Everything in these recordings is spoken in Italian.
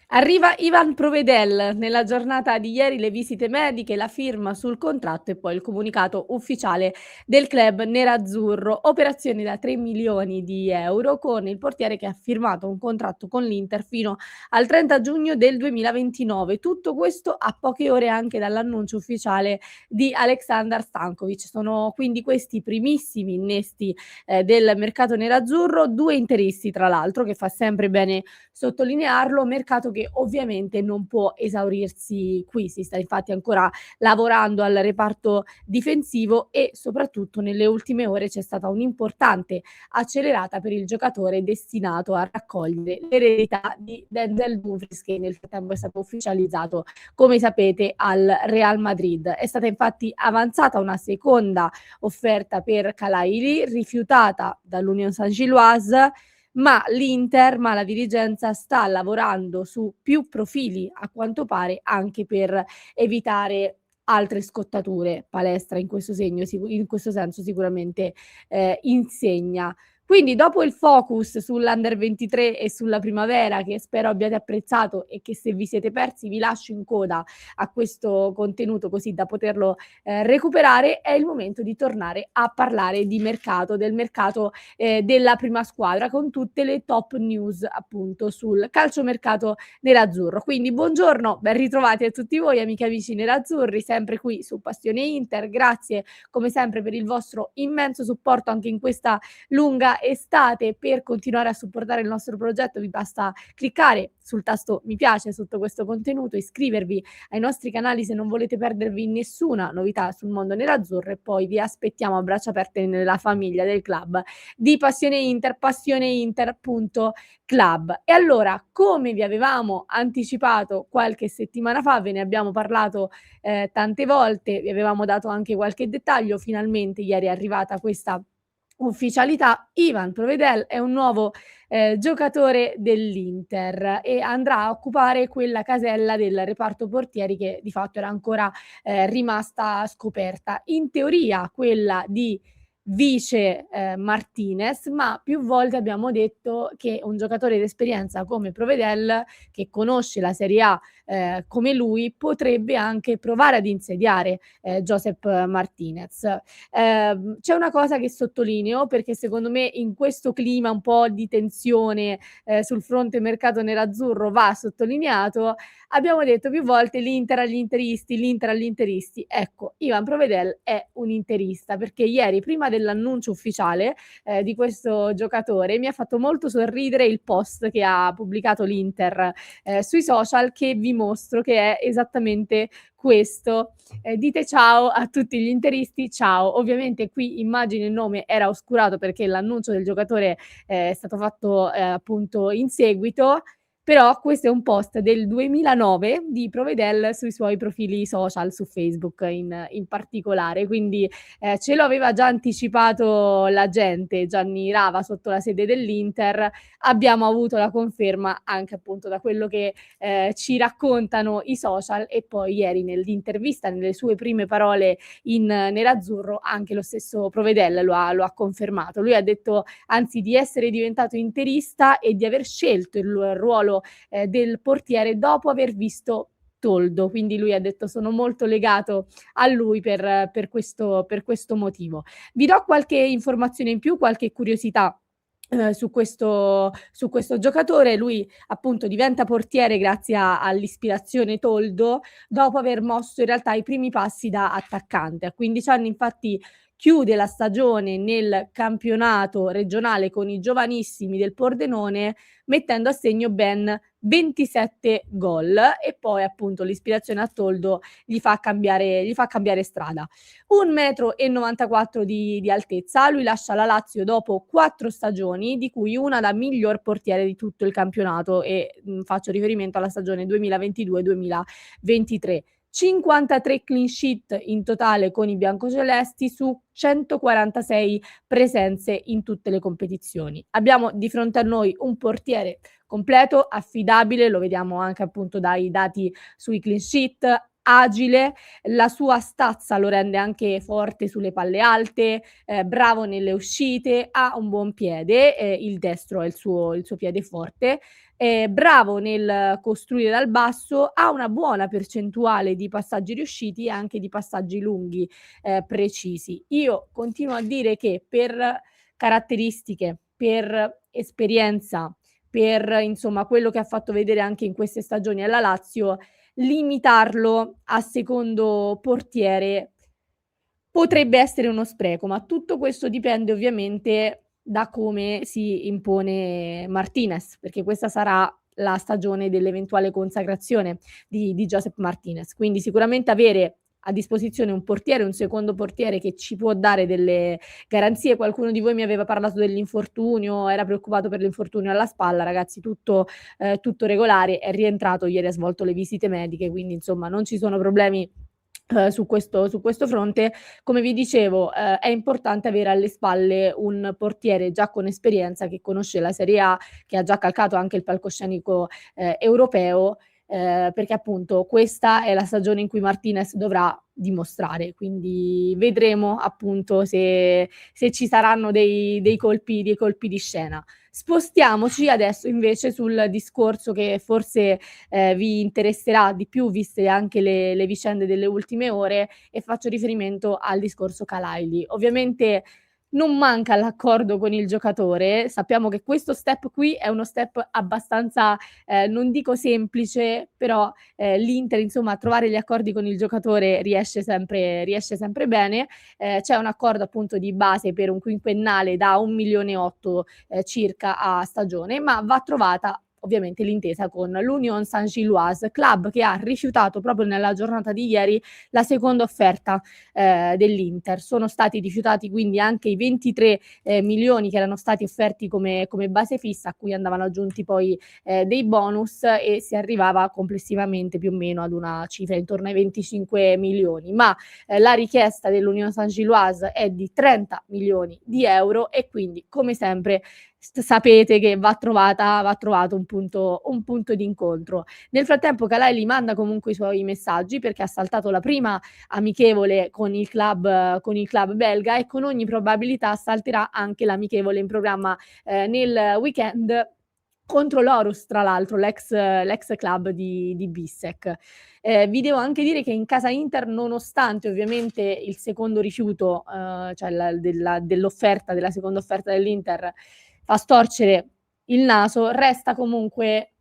Arriva Ivan Provedel. Nella giornata di ieri le visite mediche, la firma sul contratto e poi il comunicato ufficiale del club nerazzurro. Operazioni da 3 milioni di euro con il portiere che ha firmato un contratto con l'Inter fino al 30 giugno del 2029. Tutto questo a poche ore anche dall'annuncio ufficiale di Aleksandar Stankovic. Sono quindi questi i primissimi innesti del mercato nerazzurro, 2 interisti tra l'altro, che fa sempre bene sottolinearlo, mercato che ovviamente non può esaurirsi qui. Si sta infatti ancora lavorando al reparto difensivo e soprattutto nelle ultime ore c'è stata un'importante accelerata per il giocatore destinato a raccogliere l'eredità di Denzel Dumfries, che nel frattempo è stato ufficializzato, come sapete, al Real Madrid. È stata infatti avanzata una seconda offerta per Kalaili, rifiutata dall'Union Saint-Gilloise, ma la dirigenza sta lavorando su più profili, a quanto pare, anche per evitare altre scottature. Palestra in questo senso sicuramente, insegna. Quindi dopo il focus sull'Under 23 e sulla primavera, che spero abbiate apprezzato e che se vi siete persi vi lascio in coda a questo contenuto così da poterlo, recuperare, è il momento di tornare a parlare di mercato, del mercato della prima squadra con tutte le top news appunto sul calciomercato nerazzurro. Quindi buongiorno, ben ritrovati a tutti voi amiche e amici nerazzurri, sempre qui su Passione Inter. Grazie come sempre per il vostro immenso supporto anche in questa lunga estate. Per continuare a supportare il nostro progetto vi basta cliccare sul tasto mi piace sotto questo contenuto, iscrivervi ai nostri canali se non volete perdervi nessuna novità sul mondo nerazzurro e poi vi aspettiamo a braccia aperte nella famiglia del club di Passione Inter, passioneinter.club. E allora, come vi avevamo anticipato qualche settimana fa, ve ne abbiamo parlato tante volte, vi avevamo dato anche qualche dettaglio, finalmente ieri è arrivata questa ufficialità. Ivan Provedel è un nuovo giocatore dell'Inter e andrà a occupare quella casella del reparto portieri che di fatto era ancora rimasta scoperta. In teoria quella di vice Martinez, ma più volte abbiamo detto che un giocatore d'esperienza come Provedel, che conosce la Serie A come lui, potrebbe anche provare ad insediare Josep Martinez. C'è una cosa che sottolineo, perché secondo me in questo clima un po' di tensione sul fronte mercato nerazzurro va sottolineato. Abbiamo detto più volte l'Inter agli interisti, l'Inter agli interisti. Ecco, Ivan Provedel è un interista, perché ieri prima dell'annuncio ufficiale di questo giocatore mi ha fatto molto sorridere il post che ha pubblicato l'Inter sui social, che vi mostro, che è esattamente questo. Dite ciao a tutti gli interisti, ciao. Ovviamente qui immagino il nome era oscurato perché l'annuncio del giocatore è stato fatto appunto in seguito, però questo è un post del 2009 di Provedel sui suoi profili social, su Facebook in particolare, quindi ce lo aveva già anticipato la gente, Gianni Rava sotto la sede dell'Inter. Abbiamo avuto la conferma anche appunto da quello che ci raccontano i social, e poi ieri nell'intervista, nelle sue prime parole in nerazzurro, anche lo stesso Provedel lo ha confermato. Lui ha detto anzi di essere diventato interista e di aver scelto il ruolo del portiere dopo aver visto Toldo, quindi lui ha detto sono molto legato a lui per questo motivo. Vi do qualche informazione in più, qualche curiosità su questo giocatore. Lui appunto diventa portiere grazie all'ispirazione Toldo, dopo aver mosso in realtà i primi passi da attaccante. A 15 anni infatti chiude la stagione nel campionato regionale con i giovanissimi del Pordenone, mettendo a segno ben 27 gol, e poi appunto l'ispirazione a Toldo gli fa cambiare strada. 1,94 m di altezza, lui lascia la Lazio dopo 4 stagioni, di cui una da miglior portiere di tutto il campionato, e faccio riferimento alla stagione 2022-2023. 53 clean sheet in totale con i biancocelesti su 146 presenze in tutte le competizioni. Abbiamo di fronte a noi un portiere completo, affidabile, lo vediamo anche appunto dai dati sui clean sheet, agile, la sua stazza lo rende anche forte sulle palle alte, bravo nelle uscite, ha un buon piede, il destro è il suo piede forte, è bravo nel costruire dal basso, ha una buona percentuale di passaggi riusciti e anche di passaggi lunghi, precisi. Io continuo a dire che per caratteristiche, per esperienza, per insomma quello che ha fatto vedere anche in queste stagioni alla Lazio, limitarlo a secondo portiere potrebbe essere uno spreco, ma tutto questo dipende ovviamente da come si impone Martinez, perché questa sarà la stagione dell'eventuale consacrazione di Josep Martinez. Quindi sicuramente avere a disposizione un portiere, un secondo portiere che ci può dare delle garanzie. Qualcuno di voi mi aveva parlato dell'infortunio, era preoccupato per l'infortunio alla spalla, ragazzi, tutto regolare, è rientrato, ieri ha svolto le visite mediche, quindi insomma non ci sono problemi su questo fronte. Come vi dicevo, è importante avere alle spalle un portiere già con esperienza, che conosce la Serie A, che ha già calcato anche il palcoscenico, europeo, perché appunto questa è la stagione in cui Martinez dovrà dimostrare. Quindi vedremo appunto se ci saranno dei colpi di scena. Spostiamoci adesso invece sul discorso che forse vi interesserà di più, viste anche le vicende delle ultime ore, e faccio riferimento al discorso Kalaili. Ovviamente non manca l'accordo con il giocatore, sappiamo che questo step qui è uno step abbastanza, non dico semplice, però, l'Inter insomma a trovare gli accordi con il giocatore riesce sempre bene. C'è un accordo appunto di base per un quinquennale da 1.800.000 circa a stagione, ma va trovata ovviamente l'intesa con l'Union Saint-Gilloise, club che ha rifiutato proprio nella giornata di ieri la seconda offerta dell'Inter. Sono stati rifiutati quindi anche i 23 milioni che erano stati offerti come base fissa, a cui andavano aggiunti poi dei bonus, e si arrivava complessivamente più o meno ad una cifra intorno ai 25 milioni. Ma la richiesta dell'Union Saint-Gilloise è di 30 milioni di euro, e quindi come sempre sapete che va trovato un punto di incontro. Nel frattempo Kalaili manda comunque i suoi messaggi, perché ha saltato la prima amichevole con il club belga, e con ogni probabilità salterà anche l'amichevole in programma nel weekend contro l'Orus, tra l'altro, l'ex club di Bissek. Vi devo anche dire che in casa Inter, nonostante ovviamente il secondo rifiuto, cioè dell'offerta, della seconda offerta dell'Inter, fa storcere il naso, resta comunque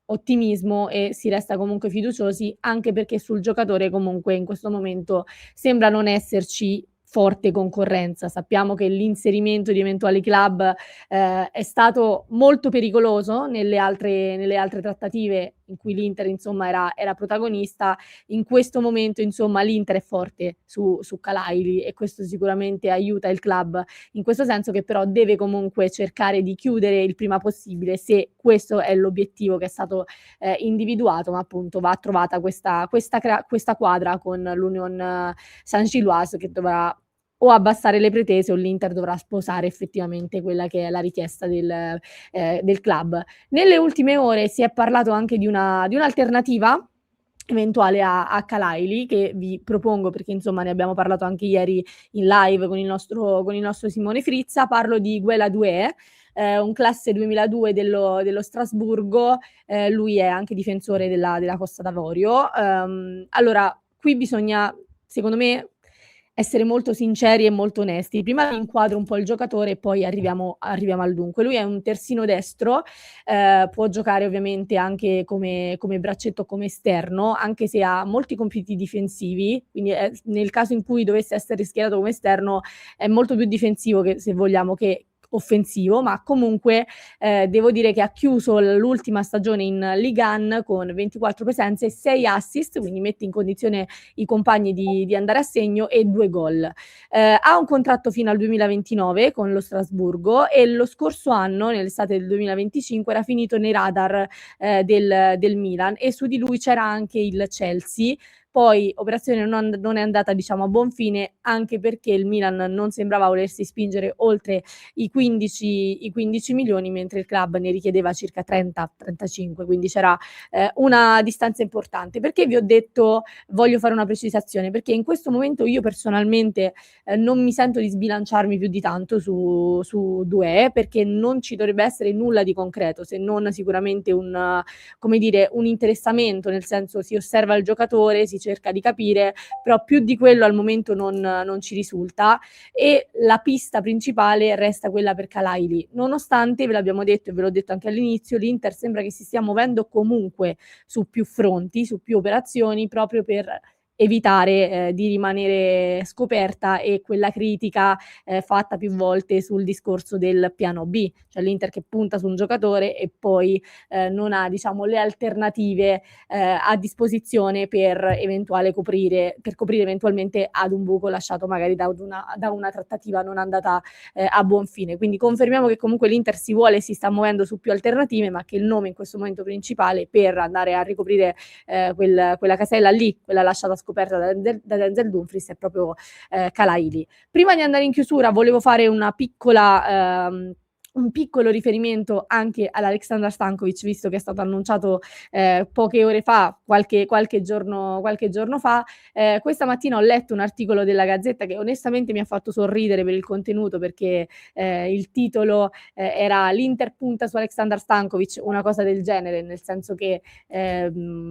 ottimismo e si resta comunque fiduciosi, anche perché sul giocatore comunque in questo momento sembra non esserci forte concorrenza. Sappiamo che l'inserimento di eventuali club è stato molto pericoloso nelle altre trattative in cui l'Inter insomma era protagonista. In questo momento insomma l'Inter è forte su Kalaili, e questo sicuramente aiuta il club in questo senso, che però deve comunque cercare di chiudere il prima possibile, se questo è l'obiettivo che è stato individuato. Ma appunto va trovata questa quadra con l'Union Saint-Gilloise, che dovrà o abbassare le pretese, o l'Inter dovrà sposare effettivamente quella che è la richiesta del club. Nelle ultime ore si è parlato anche di un'alternativa eventuale a Kalaili, che vi propongo, perché insomma ne abbiamo parlato anche ieri in live con il nostro Simone Frizza. Parlo di Guela Doué, un classe 2002 dello Strasburgo. Lui è anche difensore della Costa d'Avorio. Allora, qui bisogna, secondo me, essere molto sinceri e molto onesti. Prima vi inquadro un po' il giocatore e poi arriviamo al dunque. Lui è un terzino destro, può giocare ovviamente anche come braccetto, come esterno, anche se ha molti compiti difensivi, quindi nel caso in cui dovesse essere schierato come esterno è molto più difensivo, che se vogliamo, che offensivo. Ma comunque devo dire che ha chiuso l'ultima stagione in Ligue 1 con 24 presenze e 6 assist, quindi mette in condizione i compagni di andare a segno, e 2 gol. Ha un contratto fino al 2029 con lo Strasburgo, e lo scorso anno, nell'estate del 2025, era finito nei radar del Milan, e su di lui c'era anche il Chelsea. poi operazione non è andata diciamo a buon fine, anche perché il Milan non sembrava volersi spingere oltre i 15 milioni, mentre il club ne richiedeva circa 30, 35, quindi c'era una distanza importante. Perché vi ho detto voglio fare una precisazione? Perché in questo momento io personalmente non mi sento di sbilanciarmi più di tanto su Doué, perché non ci dovrebbe essere nulla di concreto, se non sicuramente come dire, un interessamento, nel senso si osserva il giocatore, si cerca di capire, però più di quello al momento non ci risulta e la pista principale resta quella per Kalaili. Nonostante, ve l'abbiamo detto e ve l'ho detto anche all'inizio, l'Inter sembra che si stia muovendo comunque su più fronti, su più operazioni, proprio per evitare di rimanere scoperta e quella critica fatta più volte sul discorso del piano B, cioè l'Inter che punta su un giocatore e poi non ha diciamo le alternative a disposizione per coprire eventualmente ad un buco lasciato magari da una trattativa non andata a buon fine. Quindi confermiamo che comunque l'Inter si vuole e si sta muovendo su più alternative, ma che il nome in questo momento principale per andare a ricoprire quella casella lì, quella lasciata scoperta da Denzel Dumfries, è proprio Kalaili. Prima di andare in chiusura volevo fare un piccolo riferimento anche all'Aleksandar Stankovic, visto che è stato annunciato poche ore fa, qualche giorno fa. Questa mattina ho letto un articolo della Gazzetta che onestamente mi ha fatto sorridere per il contenuto, perché il titolo era "L'Inter punta su Aleksandar Stankovic", una cosa del genere, nel senso che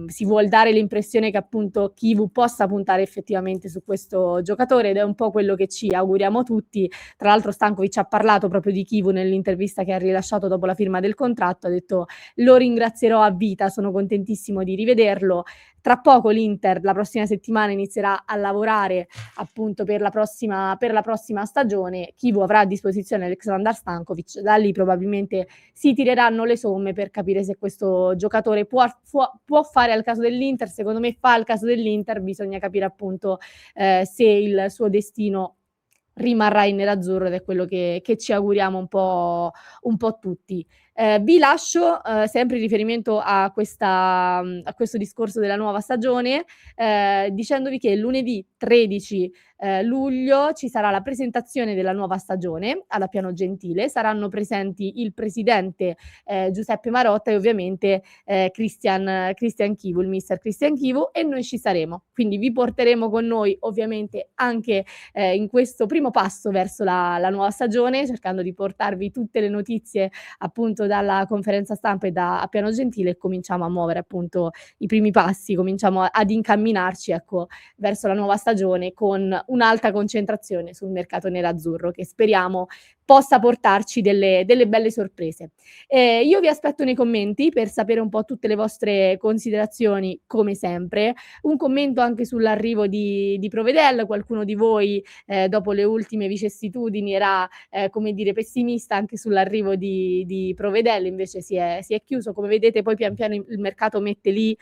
si vuol dare l'impressione che appunto Chivu possa puntare effettivamente su questo giocatore, ed è un po' quello che ci auguriamo tutti. Tra l'altro Stankovic ha parlato proprio di Chivu nell'intervista che ha rilasciato dopo la firma del contratto, ha detto: "Lo ringrazierò a vita, sono contentissimo di rivederlo". Tra poco l'Inter, la prossima settimana, inizierà a lavorare appunto per la prossima stagione. Chivu avrà a disposizione Aleksandar Stankovic, da lì probabilmente si tireranno le somme per capire se questo giocatore può fare al caso dell'Inter. Secondo me fa al caso dell'Inter, bisogna capire appunto se il suo destino rimarrà in nerazzurro, ed è quello che ci auguriamo un po' tutti. Vi lascio sempre in riferimento a questo discorso della nuova stagione, dicendovi che lunedì 13 luglio ci sarà la presentazione della nuova stagione alla Piano Gentile. Saranno presenti il presidente Giuseppe Marotta e ovviamente Christian Chivu, il mister Christian Chivu, e noi ci saremo. Quindi vi porteremo con noi ovviamente anche in questo primo passo verso la nuova stagione, cercando di portarvi tutte le notizie appunto dalla conferenza stampa e a Piano Gentile, e cominciamo a muovere appunto i primi passi, cominciamo ad incamminarci, ecco, verso la nuova stagione con un'alta concentrazione sul mercato nerazzurro, che speriamo possa portarci delle belle sorprese. Io vi aspetto nei commenti per sapere un po' tutte le vostre considerazioni, come sempre. Un commento anche sull'arrivo di Provedel. Qualcuno di voi dopo le ultime vicissitudini era come dire pessimista anche sull'arrivo di Provedel, invece si è chiuso. Come vedete poi pian piano il mercato mette lì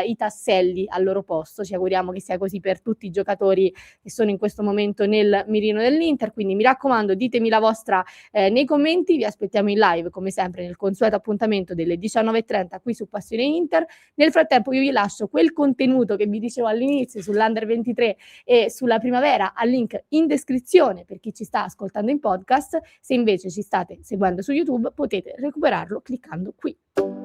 i tasselli al loro posto. Ci auguriamo che sia così per tutti i giocatori che sono in questo momento nel mirino dell'Inter, quindi mi raccomando, ditemi la vostra nei commenti. Vi aspettiamo in live come sempre nel consueto appuntamento delle 19:30 qui su Passione Inter. Nel frattempo io vi lascio quel contenuto che vi dicevo all'inizio sull'Under 23 e sulla primavera, al link in descrizione per chi ci sta ascoltando in podcast. Se invece ci state seguendo su YouTube potete recuperarlo cliccando qui.